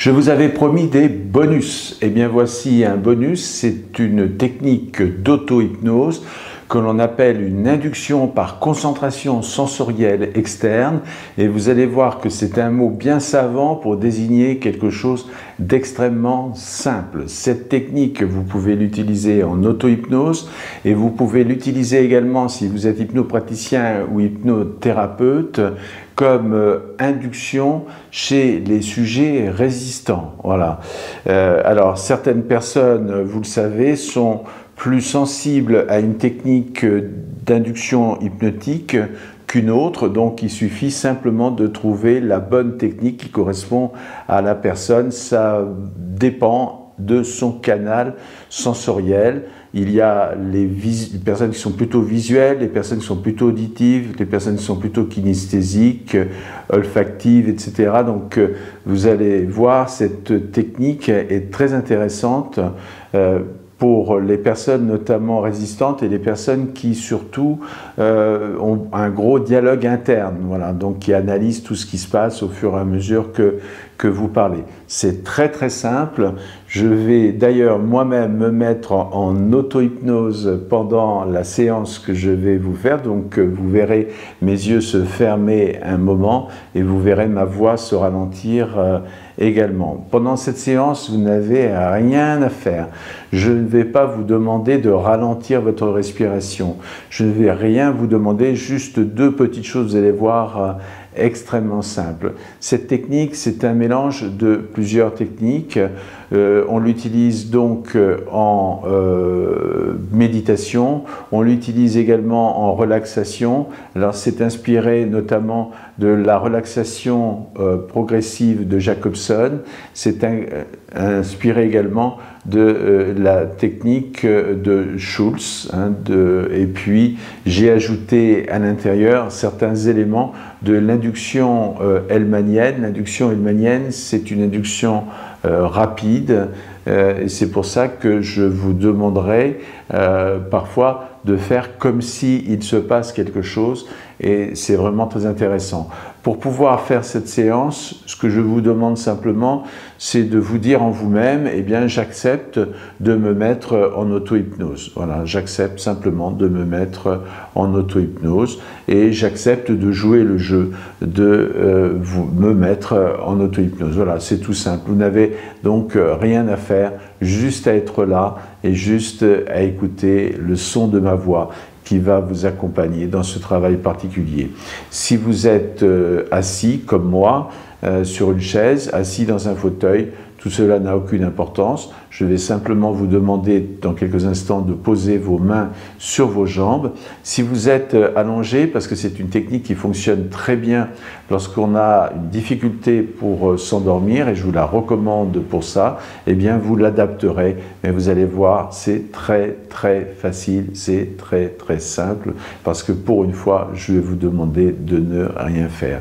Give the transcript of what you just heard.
Je vous avais promis des bonus. Eh bien voici un bonus, c'est une technique d'auto-hypnose que l'on appelle une induction par concentration sensorielle externe, et vous allez voir que c'est un mot bien savant pour désigner quelque chose d'extrêmement simple. Cette technique, vous pouvez l'utiliser en auto-hypnose et vous pouvez l'utiliser également si vous êtes hypnopraticien ou hypnothérapeute comme induction chez les sujets résistants. Voilà. Alors certaines personnes, vous le savez, sont plus sensibles à une technique d'induction hypnotique qu'une autre, donc il suffit simplement de trouver la bonne technique qui correspond à la personne. Ça dépend de son canal sensoriel. Il y a les personnes qui sont plutôt visuelles, les personnes qui sont plutôt auditives, les personnes qui sont plutôt kinesthésiques, olfactives, etc. Donc vous allez voir, cette technique est très intéressante pour les personnes notamment résistantes et les personnes qui surtout ont un gros dialogue interne, voilà, donc qui analysent tout ce qui se passe au fur et à mesure que vous parlez. C'est très simple. Je vais d'ailleurs moi-même me mettre en auto-hypnose pendant la séance que je vais vous faire, donc vous verrez mes yeux se fermer un moment et vous verrez ma voix se ralentir également. Pendant cette séance, vous n'avez rien à faire. Je ne vais pas vous demander de ralentir votre respiration. Je ne vais rien vous demander, juste deux petites choses, vous allez voir, extrêmement simple. Cette technique, c'est un mélange de plusieurs techniques. On l'utilise donc en méditation, on l'utilise également en relaxation. Alors c'est inspiré notamment de la relaxation progressive de Jacobson, c'est inspiré également de la technique de Schultz, et puis j'ai ajouté à l'intérieur certains éléments de l'induction hellmanienne. L'induction hellmanienne, c'est une induction rapide, et c'est pour ça que je vous demanderai parfois de faire comme s'il se passe quelque chose, et c'est vraiment très intéressant. Pour pouvoir faire cette séance, ce que je vous demande simplement, c'est de vous dire en vous-même, eh bien j'accepte de me mettre en auto-hypnose. Voilà, j'accepte simplement de me mettre en auto-hypnose et j'accepte de jouer le jeu de me mettre en auto-hypnose. Voilà, c'est tout simple. Vous n'avez donc rien à faire, juste à être là et juste à écouter le son de ma voix qui va vous accompagner dans ce travail particulier. Si vous êtes assis comme moi sur une chaise, assis dans un fauteuil, tout cela n'a aucune importance. Je vais simplement vous demander dans quelques instants de poser vos mains sur vos jambes. Si vous êtes allongé, parce que c'est une technique qui fonctionne très bien lorsqu'on a une difficulté pour s'endormir, et je vous la recommande pour ça, eh bien vous l'adapterez. Mais vous allez voir, c'est très facile, c'est très simple, parce que pour une fois, je vais vous demander de ne rien faire.